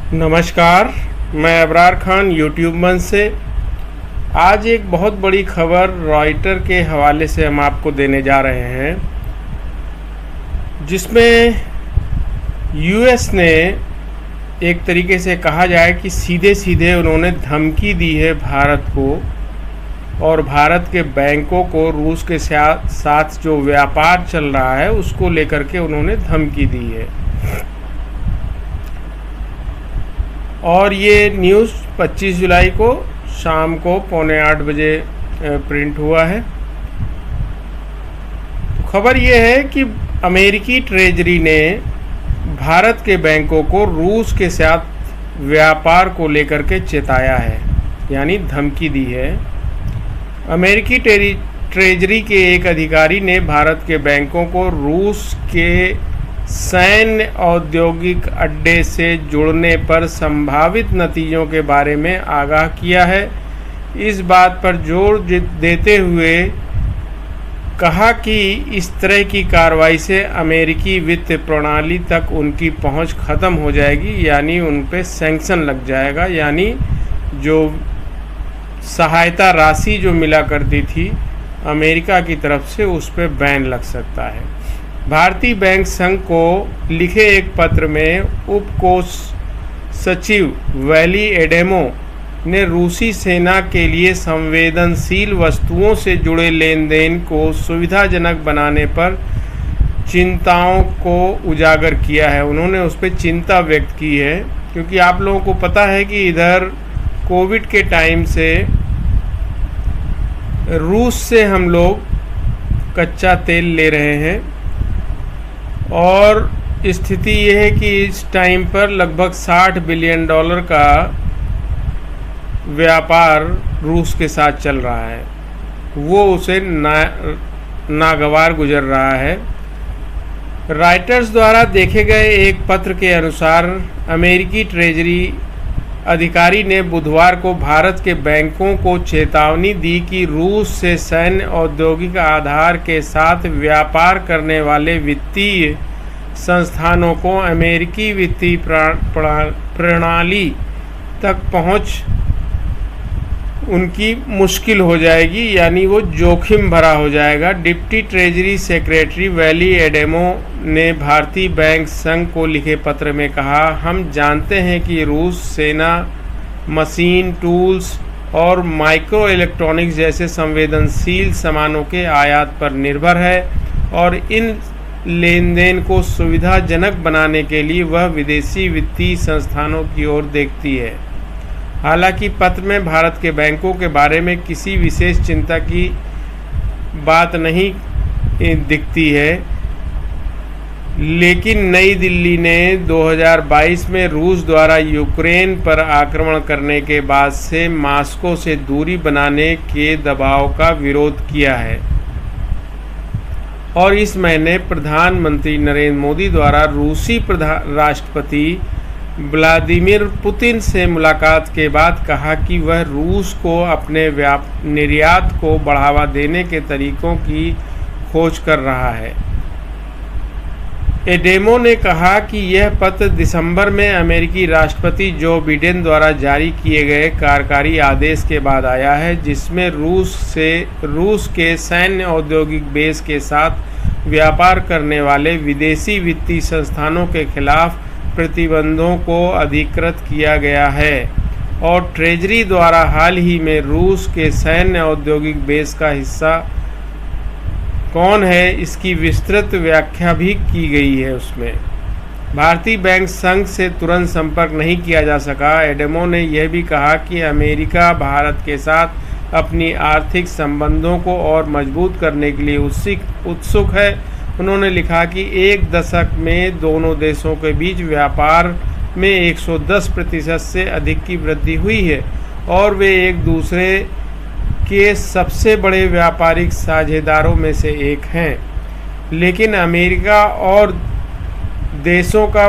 नमस्कार, मैं अबरार खान यूट्यूब मंच से। आज एक बहुत बड़ी खबर रॉयटर के हवाले से हम आपको देने जा रहे हैं, जिसमें यूएस ने एक तरीके से कहा जाए कि सीधे सीधे उन्होंने धमकी दी है भारत को और भारत के बैंकों को। रूस के साथ जो व्यापार चल रहा है उसको लेकर के उन्होंने धमकी दी है। और ये न्यूज़ 25 जुलाई को शाम को 7:45 बजे प्रिंट हुआ है। खबर ये है कि अमेरिकी ट्रेजरी ने भारत के बैंकों को रूस के साथ व्यापार को लेकर के चेताया है, यानी धमकी दी है। अमेरिकी ट्रेजरी के एक अधिकारी ने भारत के बैंकों को रूस के सैन्य औद्योगिक अड्डे से जुड़ने पर संभावित नतीजों के बारे में आगाह किया है। इस बात पर जोर देते हुए कहा कि इस तरह की कार्रवाई से अमेरिकी वित्त प्रणाली तक उनकी पहुंच ख़त्म हो जाएगी, यानी उन पे सैंक्शन लग जाएगा, यानी जो सहायता राशि जो मिला करती थी अमेरिका की तरफ से उस पर बैन लग सकता है। भारतीय बैंक संघ को लिखे एक पत्र में उप कोष सचिव वैली एडेमो ने रूसी सेना के लिए संवेदनशील वस्तुओं से जुड़े लेन देन को सुविधाजनक बनाने पर चिंताओं को उजागर किया है। उन्होंने उस पर चिंता व्यक्त की है, क्योंकि आप लोगों को पता है कि इधर कोविड के टाइम से रूस से हम लोग कच्चा तेल ले रहे हैं और स्थिति ये है कि इस टाइम पर लगभग $60 बिलियन का व्यापार रूस के साथ चल रहा है। वो उसे नागवार गुजर रहा है। रॉयटर्स द्वारा देखे गए एक पत्र के अनुसार अमेरिकी ट्रेजरी अधिकारी ने बुधवार को भारत के बैंकों को चेतावनी दी कि रूस से सैन्य औद्योगिक आधार के साथ व्यापार करने वाले वित्तीय संस्थानों को अमेरिकी वित्तीय प्रणाली तक पहुंच उनकी मुश्किल हो जाएगी, यानी वो जोखिम भरा हो जाएगा। डिप्टी ट्रेजरी सेक्रेटरी वैली एडेमो ने भारतीय बैंक संघ को लिखे पत्र में कहा, हम जानते हैं कि रूस सेना मशीन टूल्स और माइक्रो इलेक्ट्रॉनिक्स जैसे संवेदनशील सामानों के आयात पर निर्भर है और इन लेन देन को सुविधाजनक बनाने के लिए वह विदेशी वित्तीय संस्थानों की ओर देखती है। हालांकि पत्र में भारत के बैंकों के बारे में किसी विशेष चिंता की बात नहीं दिखती है, लेकिन नई दिल्ली ने 2022 में रूस द्वारा यूक्रेन पर आक्रमण करने के बाद से मॉस्को से दूरी बनाने के दबाव का विरोध किया है। और इस महीने प्रधानमंत्री नरेंद्र मोदी द्वारा रूसी राष्ट्रपति व्लादिमीर पुतिन से मुलाकात के बाद कहा कि वह रूस को अपने निर्यात को बढ़ावा देने के तरीकों की खोज कर रहा है। एडेमो ने कहा कि यह पत्र दिसंबर में अमेरिकी राष्ट्रपति जो बिडेन द्वारा जारी किए गए कार्यकारी आदेश के बाद आया है, जिसमें रूस के सैन्य औद्योगिक बेस के साथ व्यापार करने वाले विदेशी वित्तीय संस्थानों के खिलाफ प्रतिबंधों को अधिकृत किया गया है। और ट्रेजरी द्वारा हाल ही में रूस के सैन्य औद्योगिक बेस का हिस्सा कौन है, इसकी विस्तृत व्याख्या भी की गई है। उसमें भारतीय बैंक संघ से तुरंत संपर्क नहीं किया जा सका। एडेमो ने यह भी कहा कि अमेरिका भारत के साथ अपनी आर्थिक संबंधों को और मजबूत करने के लिए उत्सुक है। उन्होंने लिखा कि एक दशक में दोनों देशों के बीच व्यापार में 110% से अधिक की वृद्धि हुई है और वे एक दूसरे के सबसे बड़े व्यापारिक साझेदारों में से एक हैं। लेकिन अमेरिका और देशों का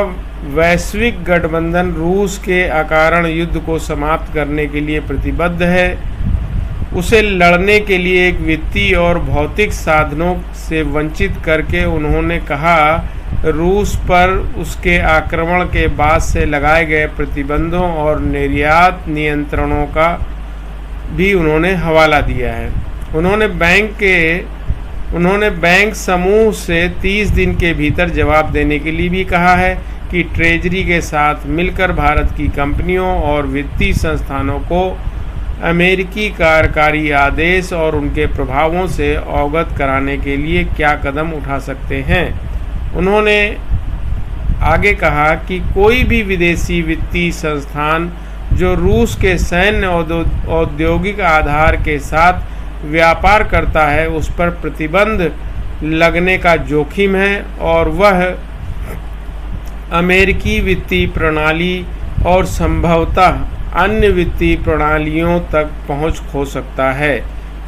वैश्विक गठबंधन रूस के अकारण युद्ध को समाप्त करने के लिए प्रतिबद्ध है। उसे लड़ने के लिए एक वित्तीय और भौतिक साधनों से वंचित करके उन्होंने कहा रूस पर उसके आक्रमण के बाद से लगाए गए प्रतिबंधों और निर्यात नियंत्रणों का भी उन्होंने हवाला दिया है। उन्होंने बैंक समूह से 30 दिन के भीतर जवाब देने के लिए भी कहा है कि ट्रेजरी के साथ मिलकर भारत की कंपनियों और वित्तीय संस्थानों को अमेरिकी कार्यकारी आदेश और उनके प्रभावों से अवगत कराने के लिए क्या कदम उठा सकते हैं। उन्होंने आगे कहा कि कोई भी विदेशी वित्तीय संस्थान जो रूस के सैन्य औद्योगिक आधार के साथ व्यापार करता है उस पर प्रतिबंध लगने का जोखिम है और वह अमेरिकी वित्तीय प्रणाली और संभवतः अन्य वित्तीय प्रणालियों तक पहुंच खो सकता है।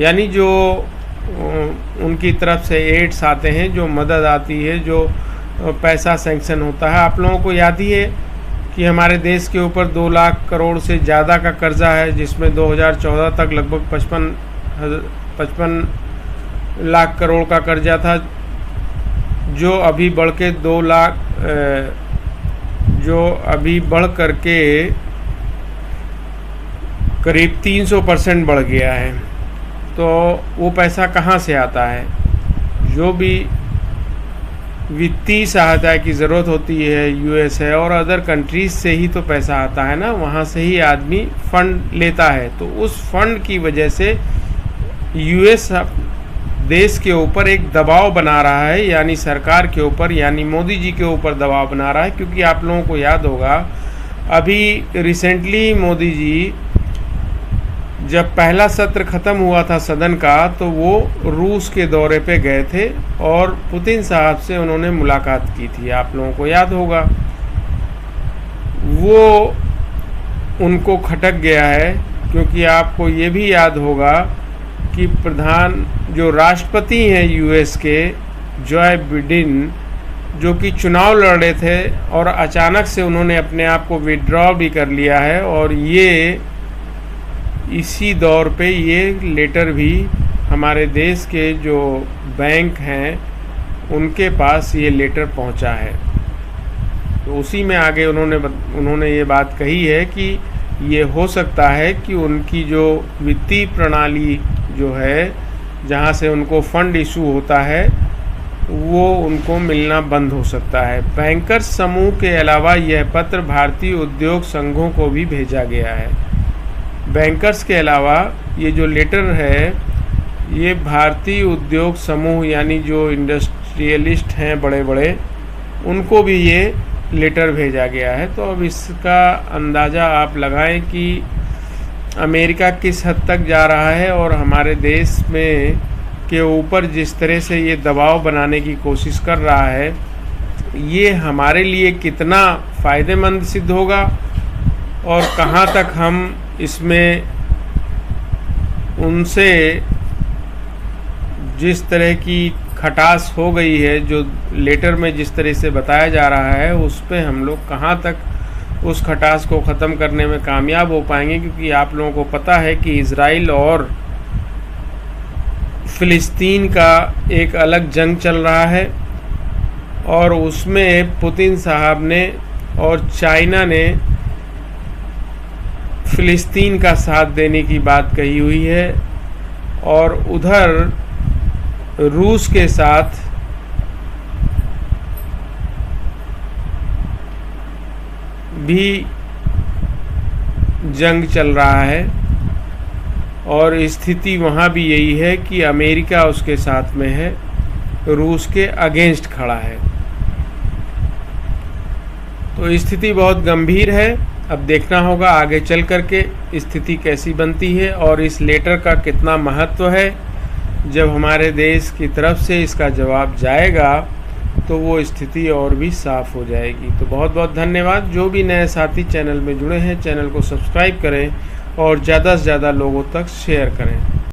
यानी जो उनकी तरफ से एड्स आते हैं, जो मदद आती है, जो पैसा सैंक्शन होता है। आप लोगों को याद ही है कि हमारे देश के ऊपर 2 लाख करोड़ से ज़्यादा का कर्जा है, जिसमें 2014 तक लगभग 55 लाख करोड़ का कर्जा था, जो अभी बढ़ के 2 लाख जो अभी बढ़ करके करीब 300% बढ़ गया है। तो वो पैसा कहाँ से आता है? जो भी वित्तीय सहायता की ज़रूरत होती है यूएसए और अदर कंट्रीज़ से ही तो पैसा आता है ना, वहाँ से ही आदमी फ़ंड लेता है। तो उस फंड की वजह से यूएस देश के ऊपर एक दबाव बना रहा है, यानी सरकार के ऊपर, यानी मोदी जी के ऊपर दबाव बना रहा है। क्योंकि आप लोगों को याद होगा अभी रिसेंटली मोदी जी जब पहला सत्र ख़त्म हुआ था सदन का, तो वो रूस के दौरे पे गए थे और पुतिन साहब से उन्होंने मुलाकात की थी। आप लोगों को याद होगा वो उनको खटक गया है, क्योंकि आपको ये भी याद होगा कि जो राष्ट्रपति हैं यूएस के, जो बिडेन, जो कि चुनाव लड़ रहे थे और अचानक से उन्होंने अपने आप को विड्रॉ भी कर लिया है। और ये इसी दौर पे ये लेटर भी हमारे देश के जो बैंक हैं उनके पास ये लेटर पहुंचा है। तो उसी में आगे उन्होंने ये बात कही है कि ये हो सकता है कि उनकी जो वित्तीय प्रणाली जो है, जहां से उनको फंड इशू होता है, वो उनको मिलना बंद हो सकता है। बैंकर्स समूह के अलावा यह पत्र भारतीय उद्योग संघों को भी भेजा गया है। बैंकर्स के अलावा ये जो लेटर है, ये भारतीय उद्योग समूह यानी जो इंडस्ट्रियलिस्ट हैं बड़े बड़े, उनको भी ये लेटर भेजा गया है। तो अब इसका अंदाज़ा आप लगाएं कि अमेरिका किस हद तक जा रहा है और हमारे देश में के ऊपर जिस तरह से ये दबाव बनाने की कोशिश कर रहा है, ये हमारे लिए कितना फ़ायदेमंद सिद्ध होगा और कहाँ तक हम इसमें उनसे जिस तरह की खटास हो गई है, जो लेटर में जिस तरह से बताया जा रहा है, उस पे हम लोग कहाँ तक उस खटास को ख़त्म करने में कामयाब हो पाएंगे। क्योंकि आप लोगों को पता है कि इज़राइल और फ़िलिस्तीन का एक अलग जंग चल रहा है और उसमें पुतिन साहब ने और चाइना ने फ़िलिस्तीन का साथ देने की बात कही हुई है और उधर रूस के साथ भी जंग चल रहा है और स्थिति वहाँ भी यही है कि अमेरिका उसके साथ में है, रूस के अगेंस्ट खड़ा है। तो स्थिति बहुत गंभीर है। अब देखना होगा आगे चल कर के स्थिति कैसी बनती है और इस लेटर का कितना महत्व है। जब हमारे देश की तरफ से इसका जवाब जाएगा तो वो स्थिति और भी साफ़ हो जाएगी। तो बहुत बहुत धन्यवाद। जो भी नए साथी चैनल में जुड़े हैं, चैनल को सब्सक्राइब करें और ज़्यादा से ज़्यादा लोगों तक शेयर करें।